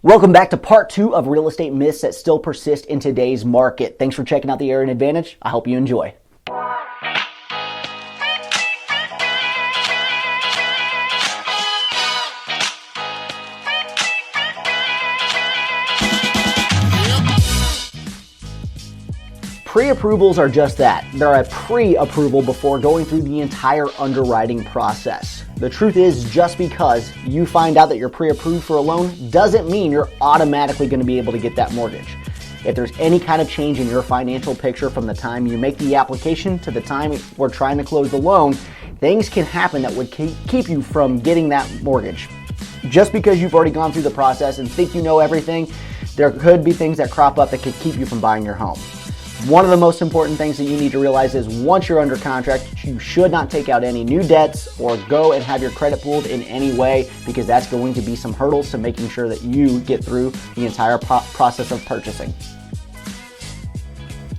Welcome back to part 2 of real estate myths that still persist in today's market. Thanks for checking out the Area Advantage. I hope you enjoy. Pre-approvals are just that. They're a pre-approval before going through the entire underwriting process. The truth is, just because you find out that you're pre-approved for a loan doesn't mean you're automatically going to be able to get that mortgage. If there's any kind of change in your financial picture from the time you make the application to the time we're trying to close the loan, things can happen that would keep you from getting that mortgage. Just because you've already gone through the process and think you know everything, there could be things that crop up that could keep you from buying your home. One of the most important things that you need to realize is once you're under contract, you should not take out any new debts or go and have your credit pulled in any way, because that's going to be some hurdles to making sure that you get through the entire process of purchasing.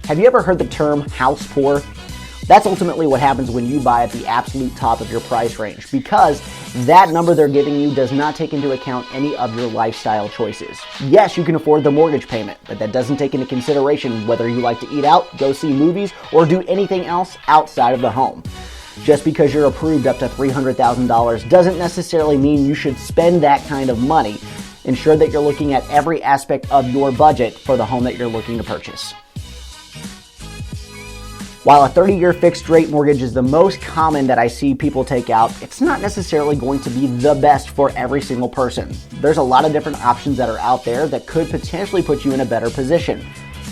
Have you ever heard the term house poor? That's ultimately what happens when you buy at the absolute top of your price range, because that number they're giving you does not take into account any of your lifestyle choices. Yes, you can afford the mortgage payment, but that doesn't take into consideration whether you like to eat out, go see movies, or do anything else outside of the home. Just because you're approved up to $300,000 doesn't necessarily mean you should spend that kind of money. Ensure that you're looking at every aspect of your budget for the home that you're looking to purchase. While a 30-year fixed rate mortgage is the most common that I see people take out, it's not necessarily going to be the best for every single person. There's a lot of different options that are out there that could potentially put you in a better position.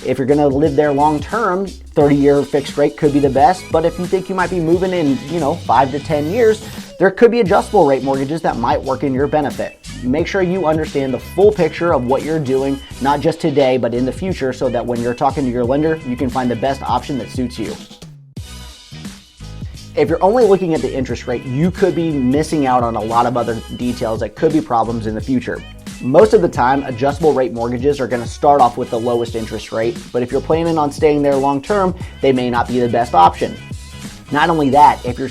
If you're going to live there long term, 30-year fixed rate could be the best, but if you think you might be moving in, 5 to 10 years, there could be adjustable rate mortgages that might work in your benefit. Make sure you understand the full picture of what you're doing, not just today, but in the future, so that when you're talking to your lender, you can find the best option that suits you. If you're only looking at the interest rate, you could be missing out on a lot of other details that could be problems in the future. Most of the time, adjustable rate mortgages are going to start off with the lowest interest rate, but if you're planning on staying there long term, they may not be the best option. Not only that, if you're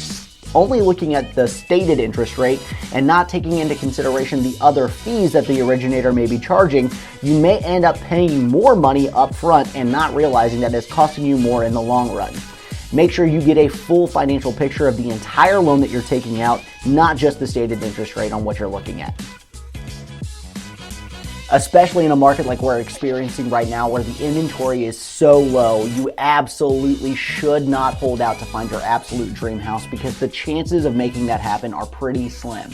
only looking at the stated interest rate and not taking into consideration the other fees that the originator may be charging, you may end up paying more money up front and not realizing that it's costing you more in the long run. Make sure you get a full financial picture of the entire loan that you're taking out, not just the stated interest rate on what you're looking at. Especially in a market like we're experiencing right now, where the inventory is so low, you absolutely should not hold out to find your absolute dream house, because the chances of making that happen are pretty slim.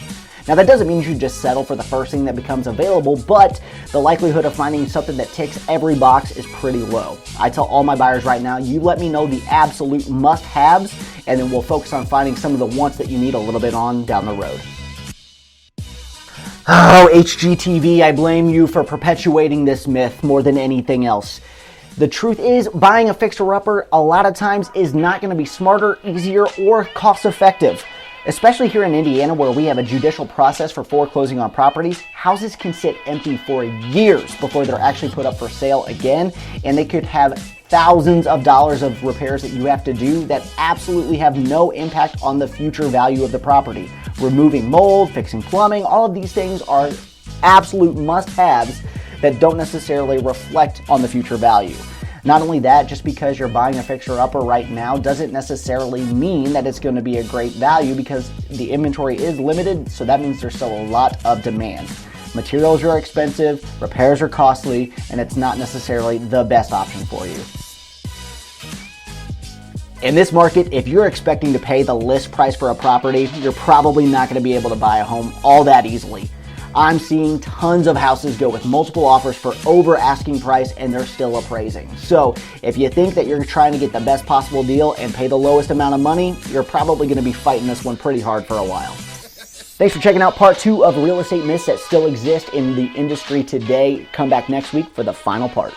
Now, that doesn't mean you should just settle for the first thing that becomes available, but the likelihood of finding something that ticks every box is pretty low. I tell all my buyers right now, you let me know the absolute must-haves, and then we'll focus on finding some of the wants that you need a little bit on down the road. Oh, HGTV, I blame you for perpetuating this myth more than anything else. The truth is, buying a fixer-upper a lot of times is not going to be smarter, easier, or cost-effective. Especially here in Indiana, where we have a judicial process for foreclosing on properties, houses can sit empty for years before they're actually put up for sale again, and they could have thousands of dollars of repairs that you have to do that absolutely have no impact on the future value of the property. Removing mold, fixing plumbing, all of these things are absolute must-haves that don't necessarily reflect on the future value. Not only that, just because you're buying a fixer-upper right now doesn't necessarily mean that it's going to be a great value, because the inventory is limited, so that means there's still a lot of demand. Materials are expensive, repairs are costly, and it's not necessarily the best option for you. In this market, if you're expecting to pay the list price for a property, you're probably not going to be able to buy a home all that easily. I'm seeing tons of houses go with multiple offers for over asking price, and they're still appraising. So if you think that you're trying to get the best possible deal and pay the lowest amount of money, you're probably going to be fighting this one pretty hard for a while. Thanks for checking out part 2 of real estate myths that still exist in the industry today. Come back next week for the final part.